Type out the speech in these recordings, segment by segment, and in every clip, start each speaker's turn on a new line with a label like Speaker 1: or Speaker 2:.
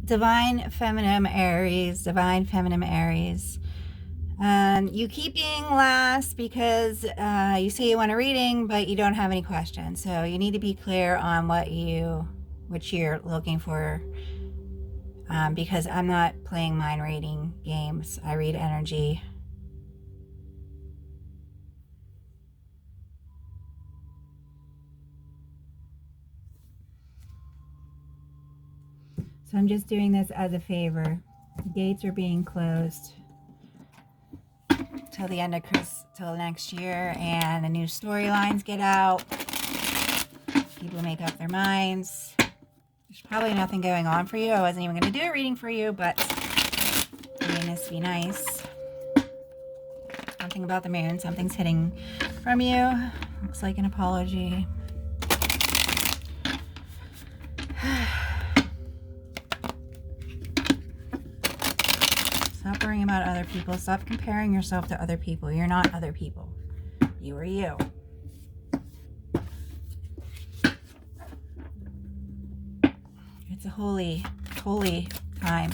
Speaker 1: Divine Feminine Aries, Divine Feminine Aries. You keep being last because you say you want a reading, but you don't have any questions. So you need to be clear on what you're looking for. Because I'm not playing mind reading games. I read energy. So I'm just doing this as a favor. The gates are being closed till the end of till next year, and the new storylines get out. People make up their minds. There's probably nothing going on for you. I wasn't even going to do a reading for you, but I mean, this would be nice. Something about the moon. Something's hitting from you. Looks like an apology. Stop worrying about other people. Stop comparing yourself to other people. You're not other people. You are you. It's a holy, holy time.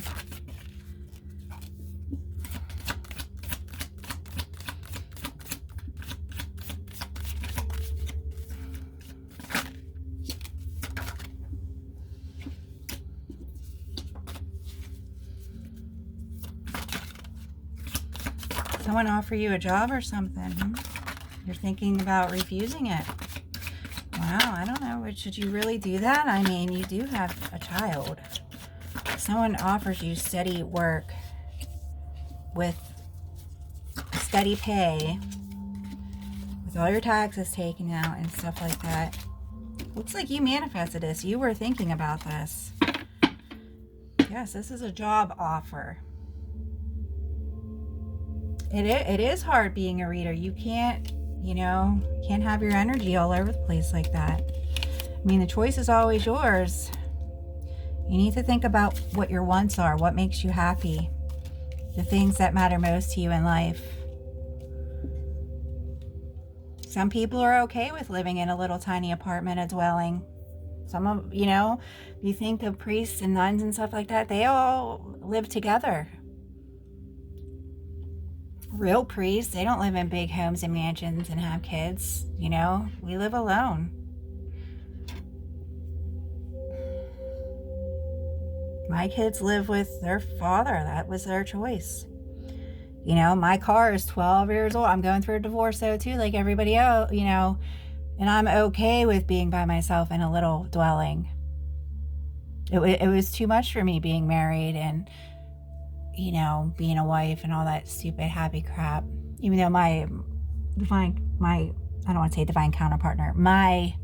Speaker 1: Someone offer you a job or something. You're thinking about refusing it. Wow, I don't know. Should you really do that? I mean, you do have a child. Someone offers you steady work with steady pay, with all your taxes taken out and stuff like that. Looks like you manifested this. You were thinking about this. Yes, this is a job offer. It is hard being a reader. You can't have your energy all over the place like that. I mean, the choice is always yours. You need to think about what your wants are, what makes you happy, the things that matter most to you in life. Some people are okay with living in a little tiny apartment, a dwelling. Some of, you think of priests and nuns and stuff like that, they all live together. Real priests, they don't live in big homes and mansions and have kids. We live alone. My kids live with their father. That was their choice. My car is 12 years old. I'm going through a divorce though too, like everybody else, and I'm okay with being by myself in a little dwelling. It was too much for me being married and being a wife and all that stupid happy crap. Even though I don't want to say divine counterpartner, my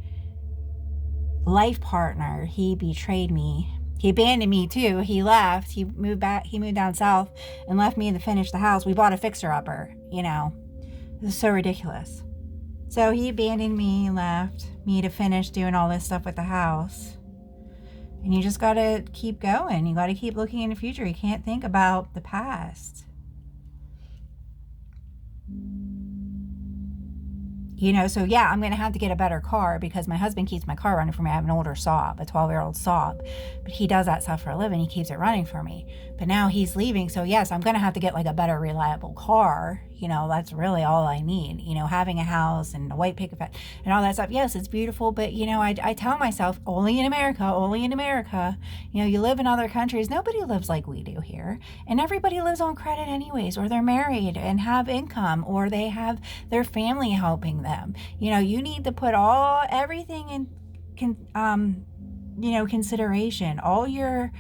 Speaker 1: life partner, he betrayed me. He abandoned me too. He left. He moved down south and left me to finish the house. We bought a fixer-upper, It was so ridiculous. So he abandoned me and left me to finish doing all this stuff with the house. And you just got to keep going. You got to keep looking in the future. You can't think about the past. So yeah, I'm going to have to get a better car because my husband keeps my car running for me. I have an older Saab, a 12-year-old Saab, but he does that stuff for a living. He keeps it running for me. But now he's leaving. So yes, I'm going to have to get like a better, reliable car. That's really all I need. Having a house and a white picket fence and all that stuff. Yes, it's beautiful. But, I tell myself only in America, only in America. You live in other countries. Nobody lives like we do here. And everybody lives on credit anyways, or they're married and have income, or they have their family helping them. You need to put everything in, consideration. All your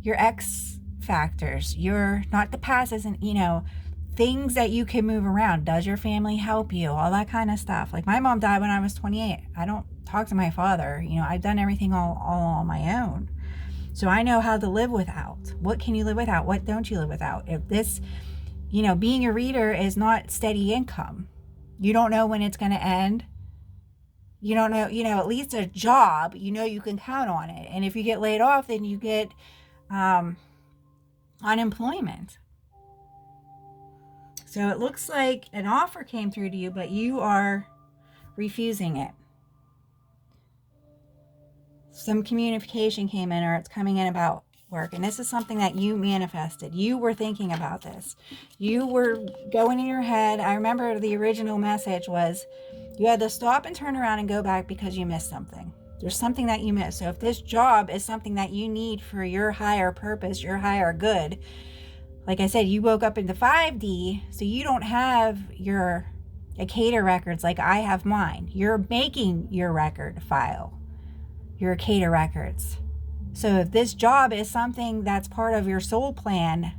Speaker 1: X factors, not the past isn't, things that you can move around. Does your family help you? All that kind of stuff. Like my mom died when I was 28. I don't talk to my father. I've done everything all on my own. So I know how to live without. What can you live without? What don't you live without? If this, being a reader is not steady income. You don't know when it's going to end. You don't know, at least a job, you can count on it. And if you get laid off, then you get unemployment. So it looks like an offer came through to you, but you are refusing it. Some communication came in, or it's coming in about work. And this is something that you manifested. You were thinking about this. You were going in your head. I remember the original message was you had to stop and turn around and go back because you missed something. There's something that you missed. So if this job is something that you need for your higher purpose, your higher good, like I said, you woke up into 5D, so you don't have your Akata records like I have mine. You're making your record file, your Akata records. So if this job is something that's part of your soul plan,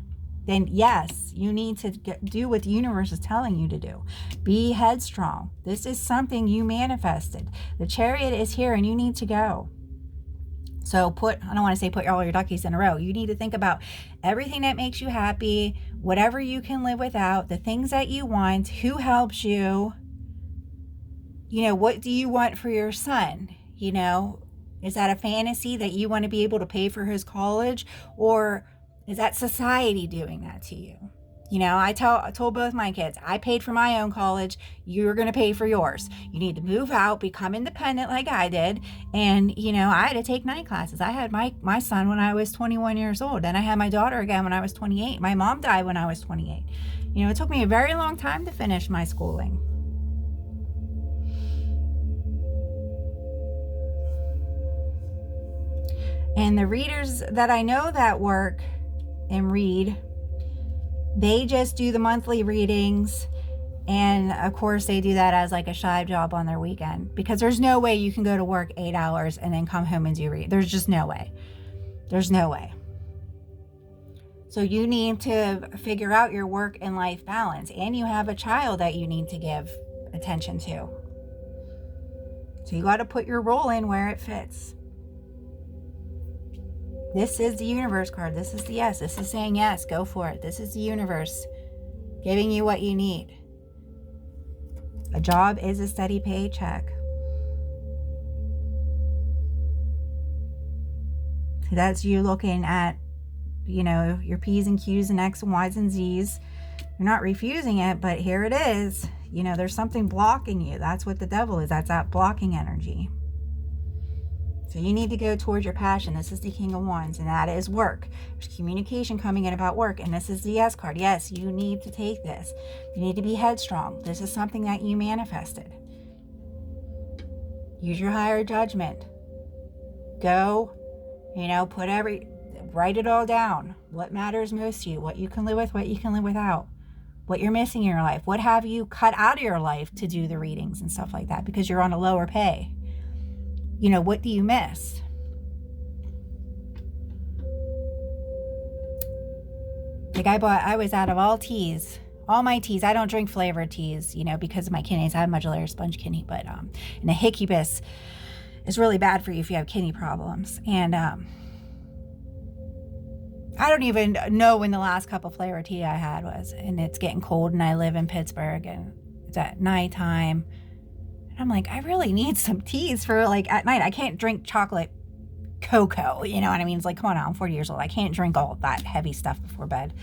Speaker 1: then yes, you need to do what the universe is telling you to do. Be headstrong. This is something you manifested. The chariot is here and you need to go. So I don't want to say put all your duckies in a row. You need to think about everything that makes you happy, whatever you can live without, the things that you want, who helps you. What do you want for your son? Is that a fantasy that you want to be able to pay for his college? Or is that society doing that to you? I told both my kids, I paid for my own college. You're going to pay for yours. You need to move out, become independent like I did. And, I had to take night classes. I had my son when I was 21 years old. Then I had my daughter again when I was 28. My mom died when I was 28. It took me a very long time to finish my schooling. And the readers that I know that work and read, they just do the monthly readings. And of course they do that as like a side job on their weekend, because there's no way you can go to work 8 hours and then come home and do read. There's just no way. There's no way. So you need to figure out your work and life balance, and you have a child that you need to give attention to. So you got to put your role in where it fits. This is the universe card. This is the yes. This is saying yes, go for it. This is the universe giving you what you need. A job is a steady paycheck. That's you looking at, your P's and Q's and X and Y's and Z's. You're not refusing it, but here it is. There's something blocking you. That's what the devil is. That's that blocking energy. So you need to go towards your passion. This is the King of Wands, and that is work. There's communication coming in about work, and this is the yes card. Yes, you need to take this. You need to be headstrong. This is something that you manifested. Use your higher judgment. Go, write it all down. What matters most to you, what you can live with, what you can live without, what you're missing in your life. What have you cut out of your life to do the readings and stuff like that because you're on a lower pay? What do you miss? Like I was out of all my teas. I don't drink flavored teas, because of my kidneys. I have medullary sponge kidney, but, and the hiccupus is really bad for you if you have kidney problems. And, I don't even know when the last cup of flavored tea I had was, and it's getting cold and I live in Pittsburgh and it's at nighttime. And I'm like, I really need some teas for at night. I can't drink chocolate cocoa. You know what I mean? It's like, come on now, I'm 40 years old. I can't drink all that heavy stuff before bed.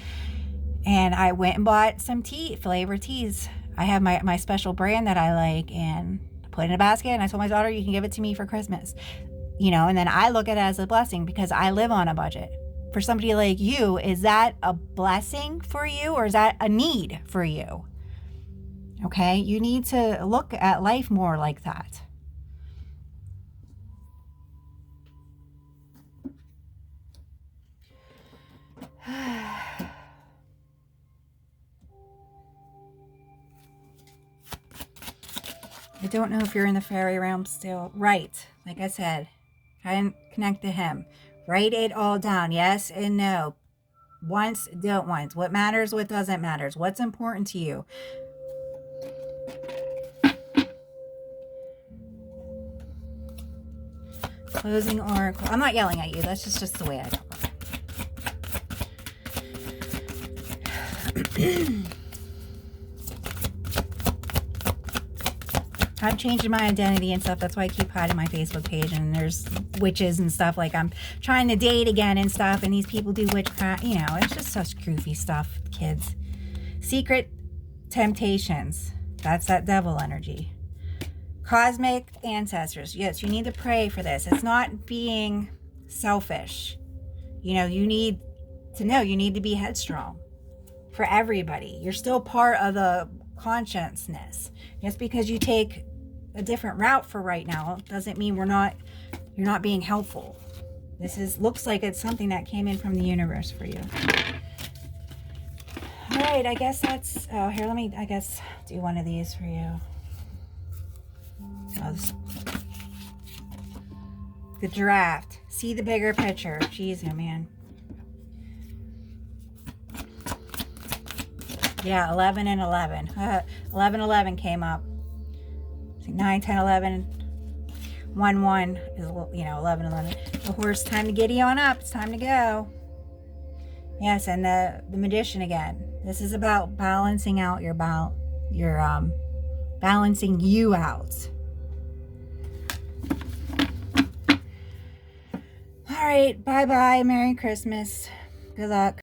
Speaker 1: And I went and bought some flavored teas. I have my special brand that I like, and put it in a basket. And I told my daughter, you can give it to me for Christmas. And then I look at it as a blessing because I live on a budget. For somebody like you, is that a blessing for you, or is that a need for you? Okay, you need to look at life more like that. I don't know if you're in the fairy realm still. Right, like I said, try and connect to him. Write it all down, yes and no. Once, don't once. What matters, what doesn't matter. What's important to you. Closing oracle. I'm not yelling at you. That's just the way I talk. I'm changing my identity and stuff. That's why I keep hiding my Facebook page. And there's witches and stuff. Like I'm trying to date again and stuff. And these people do witchcraft. It's just such goofy stuff, kids. Secret temptations. That's that devil energy. Cosmic ancestors. Yes, you need to pray for this. It's not being selfish. You know, you need to know, you need to be headstrong for everybody. You're still part of the consciousness. Just because you take a different route for right now doesn't mean you're not being helpful. Looks like it's something that came in from the universe for you. All right, I guess that's, oh, here, let me, I guess, do one of these for you. The draft. See the bigger picture. Jeez, oh man. Yeah, 11 and 11. 11, 11 came up. 9, 10, 11. 1, 1 is, 11, 11. The horse, time to giddy on up. It's time to go. Yes, and the magician again. This is about balancing out balancing you out. All right, bye-bye. Merry Christmas. Good luck.